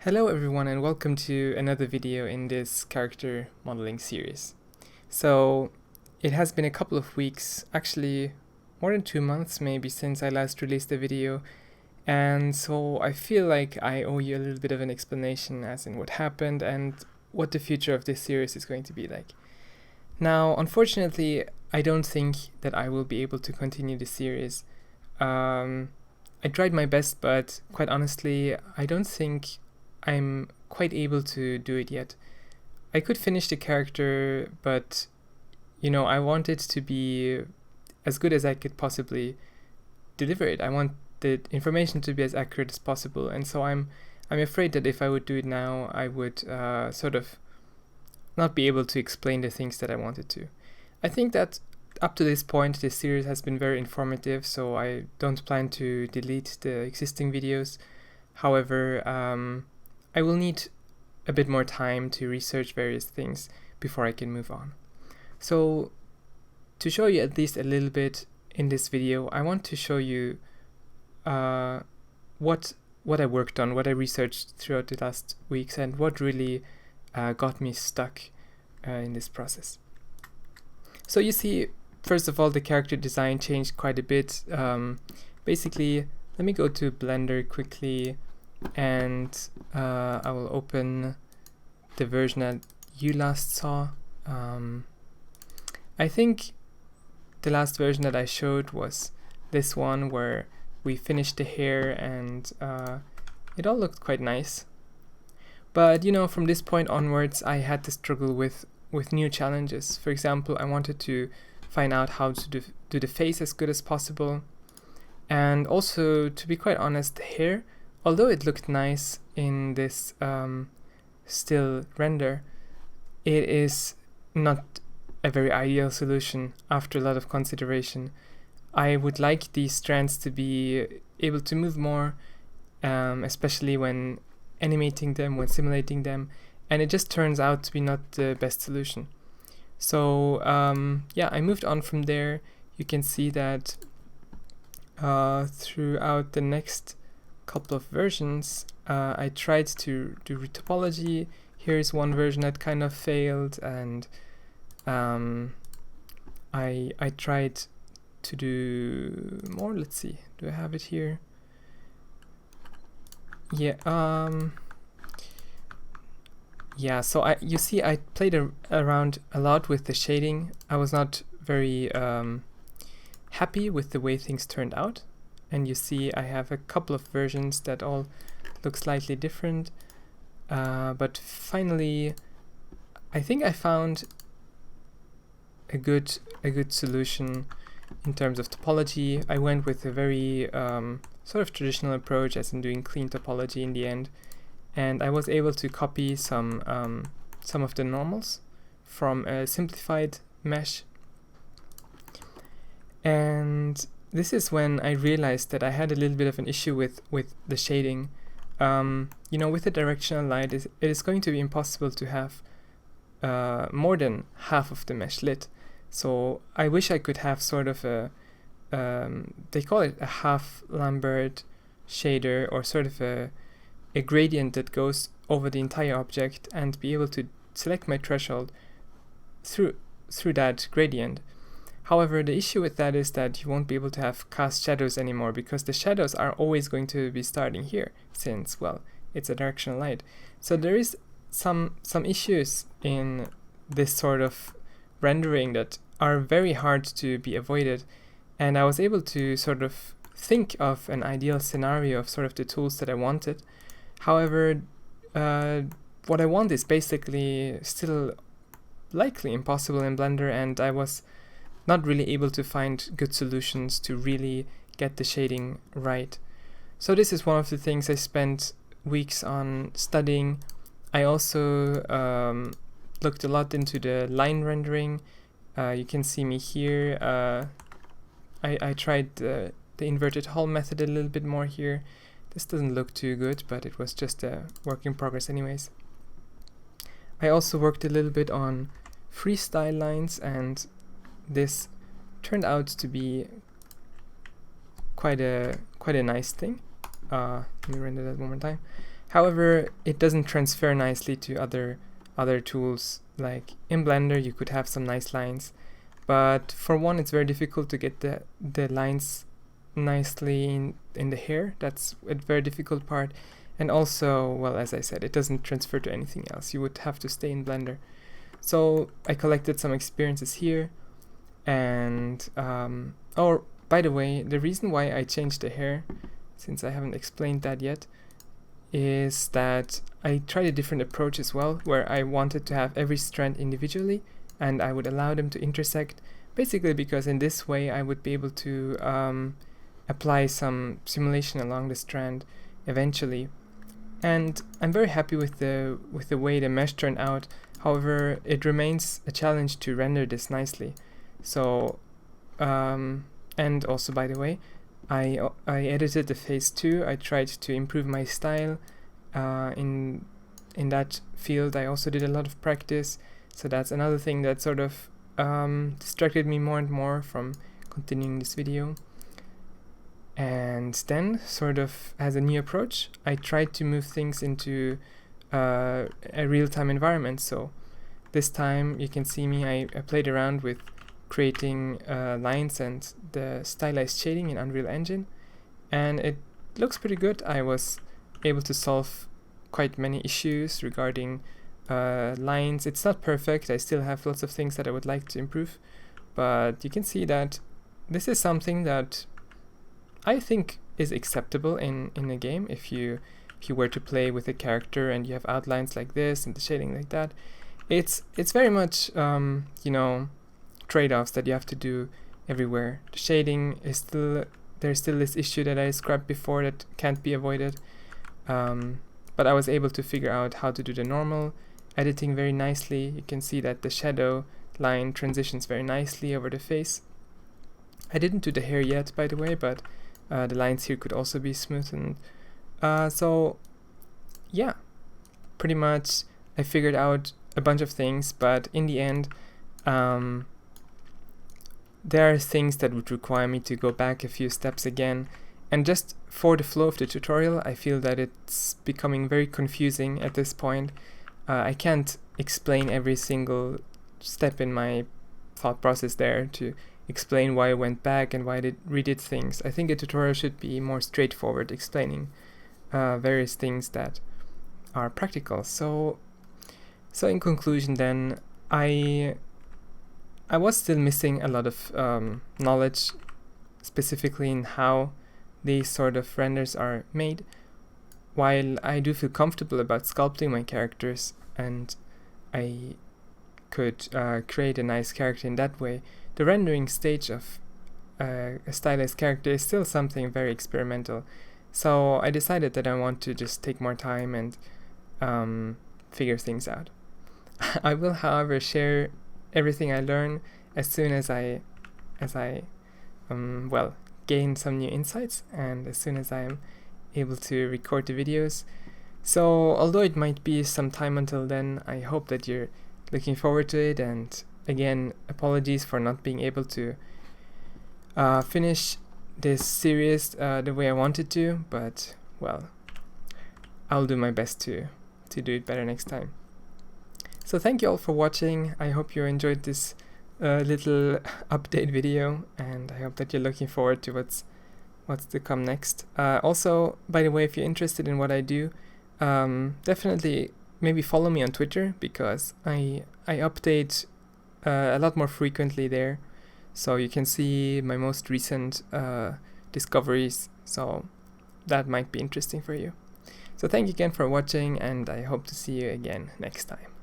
Hello everyone and welcome to another video in this character modeling series. So it has been a couple of weeks, actually more than 2 months maybe, since I last released a video, and so I feel like I owe you a little bit of an explanation as in what happened and what the future of this series is going to be like. Now unfortunately I don't think that I will be able to continue the series. I tried my best, but quite honestly I don't think I'm quite able to do it yet. I could finish the character, but I want it to be as good as I could possibly deliver it. I want the information to be as accurate as possible, and so I'm afraid that if I would do it now, I would sort of not be able to explain the things that I wanted to. I think that up to this point, this series has been very informative, so I don't plan to delete the existing videos. However, I will need a bit more time to research various things before I can move on. So to show you at least a little bit in this video, I want to show you what I worked on, what I researched throughout the last weeks, and what really got me stuck in this process. So you see, first of all, the character design changed quite a bit. Basically, let me go to Blender quickly, and I will open the version that you last saw. I think the last version that I showed was this one where we finished the hair and it all looked quite nice. But from this point onwards I had to struggle with new challenges. For example, I wanted to find out how to do the face as good as possible, and also, to be quite honest, the hair, although it looked nice in this still render, it is not a very ideal solution after a lot of consideration. I would like these strands to be able to move more, especially when animating them, when simulating them, and it just turns out to be not the best solution. So yeah, I moved on from there. You can see that throughout the next couple of versions, I tried to do topology. Here's one version that kind of failed, and I tried to do more. Let's see, do I have it here? Yeah, so you see I played around a lot with the shading. I was not very happy with the way things turned out, and you see I have a couple of versions that all look slightly different, but finally I think I found a good solution in terms of topology. I went with a very sort of traditional approach, as in doing clean topology in the end, and I was able to copy some of the normals from a simplified mesh. And this is when I realized that I had a little bit of an issue with the shading. With the directional light, it is going to be impossible to have more than half of the mesh lit. So I wish I could have sort of a, they call it a half Lambert shader, or sort of a gradient that goes over the entire object, and be able to select my threshold through that gradient. However, the issue with that is that you won't be able to have cast shadows anymore, because the shadows are always going to be starting here, since, well, it's a directional light. So there is some issues in this sort of rendering that are very hard to be avoided, and I was able to sort of think of an ideal scenario of sort of the tools that I wanted. However, what I want is basically still likely impossible in Blender, and I was not really able to find good solutions to really get the shading right. So this is one of the things I spent weeks on studying. I also looked a lot into the line rendering. You can see me here. I tried the inverted hull method a little bit more here. This doesn't look too good, but it was just a work in progress anyways. I also worked a little bit on freestyle lines, and this turned out to be quite a nice thing. Let me render that one more time. However, it doesn't transfer nicely to other tools. Like in Blender you could have some nice lines, but for one it's very difficult to get the lines nicely in the hair. That's a very difficult part. And also, well, as I said, it doesn't transfer to anything else. You would have to stay in Blender. So I collected some experiences here. And oh, by the way, the reason why I changed the hair, since I haven't explained that yet, is that I tried a different approach as well, where I wanted to have every strand individually and I would allow them to intersect, basically because in this way I would be able to apply some simulation along the strand eventually. And I'm very happy with the way the mesh turned out. However, it remains a challenge to render this nicely. So and also, by the way, I edited the phase 2. I tried to improve my style in that field. I also did a lot of practice, so that's another thing that sort of distracted me more and more from continuing this video. And then, sort of as a new approach, I tried to move things into a real-time environment. So this time you can see me, I played around with creating lines and the stylized shading in Unreal Engine, and it looks pretty good. I was able to solve quite many issues regarding lines. It's not perfect, I still have lots of things that I would like to improve, but you can see that this is something that I think is acceptable in a game. If you were to play with a character and you have outlines like this and the shading like that, it's very much you know, trade-offs that you have to do everywhere. The shading is there's still this issue that I described before that can't be avoided, but I was able to figure out how to do the normal editing very nicely. You can see that the shadow line transitions very nicely over the face. I didn't do the hair yet, by the way, but the lines here could also be smoothened. So yeah, pretty much I figured out a bunch of things, but in the end there are things that would require me to go back a few steps again, and just for the flow of the tutorial I feel that it's becoming very confusing at this point. I can't explain every single step in my thought process there to explain why I went back and why I redid things. I think a tutorial should be more straightforward, explaining various things that are practical. So in conclusion then, I was still missing a lot of knowledge, specifically in how these sort of renders are made. While I do feel comfortable about sculpting my characters and I could create a nice character in that way, the rendering stage of a stylized character is still something very experimental. So I decided that I want to just take more time and figure things out. I will, however, share everything I learn as soon as I well, gain some new insights and as soon as I'm able to record the videos. So although it might be some time until then, I hope that you're looking forward to it, and again, apologies for not being able to finish this series the way I wanted to, but well, I'll do my best to do it better next time. So thank you all for watching. I hope you enjoyed this little update video, and I hope that you're looking forward to what's to come next. Also, by the way, if you're interested in what I do, definitely maybe follow me on Twitter, because I update a lot more frequently there, so you can see my most recent discoveries, so that might be interesting for you. So thank you again for watching, and I hope to see you again next time.